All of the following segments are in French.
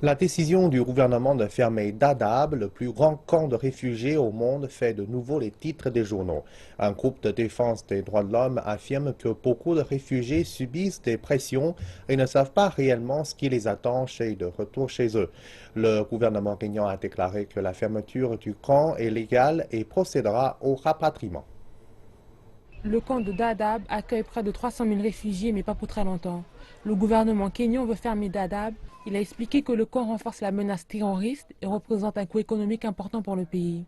La décision du gouvernement de fermer Dadaab, le plus grand camp de réfugiés au monde, fait de nouveau les titres des journaux. Un groupe de défense des droits de l'homme affirme que beaucoup de réfugiés subissent des pressions et ne savent pas réellement ce qui les attend de retour chez eux. Le gouvernement kényan a déclaré que la fermeture du camp est légale et procédera au rapatriement. Le camp de Dadaab accueille près de 300 000 réfugiés, mais pas pour très longtemps. Le gouvernement kényan veut fermer Dadaab. Il a expliqué que le camp renforce la menace terroriste et représente un coût économique important pour le pays.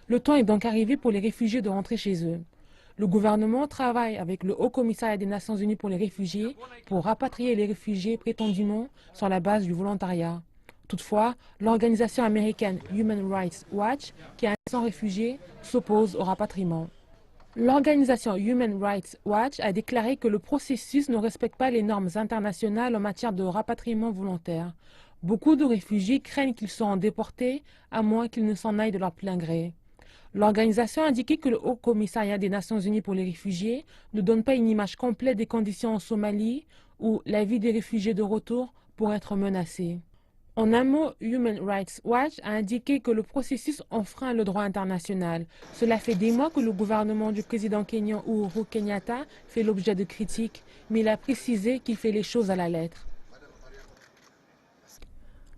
Le temps est donc arrivé pour les réfugiés de rentrer chez eux. Le gouvernement travaille avec le Haut Commissariat des Nations Unies pour les réfugiés pour rapatrier les réfugiés prétendument sur la base du volontariat. Toutefois, l'organisation américaine Human Rights Watch, qui a 100 réfugiés, s'oppose au rapatriement. L'organisation Human Rights Watch a déclaré que le processus ne respecte pas les normes internationales en matière de rapatriement volontaire. Beaucoup de réfugiés craignent qu'ils seront déportés, à moins qu'ils ne s'en aillent de leur plein gré. L'organisation a indiqué que le Haut Commissariat des Nations Unies pour les réfugiés ne donne pas une image complète des conditions en Somalie, où la vie des réfugiés de retour pourrait être menacée. En un mot, Human Rights Watch a indiqué que le processus enfreint le droit international. Cela fait des mois que le gouvernement du président kényan Uhuru Kenyatta fait l'objet de critiques, mais il a précisé qu'il fait les choses à la lettre.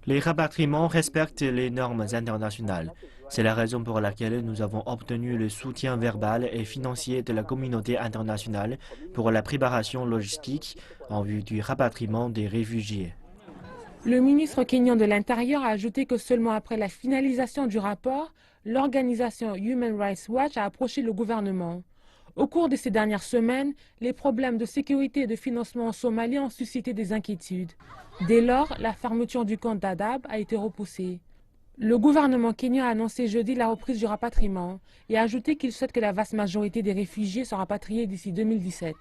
Les rapatriements respectent les normes internationales. C'est la raison pour laquelle nous avons obtenu le soutien verbal et financier de la communauté internationale pour la préparation logistique en vue du rapatriement des réfugiés. Le ministre kényan de l'Intérieur a ajouté que seulement après la finalisation du rapport, l'organisation Human Rights Watch a approché le gouvernement. Au cours de ces dernières semaines, les problèmes de sécurité et de financement en Somalie ont suscité des inquiétudes. Dès lors, la fermeture du camp Dadaab a été repoussée. Le gouvernement kényan a annoncé jeudi la reprise du rapatriement et a ajouté qu'il souhaite que la vaste majorité des réfugiés soient rapatriés d'ici 2017.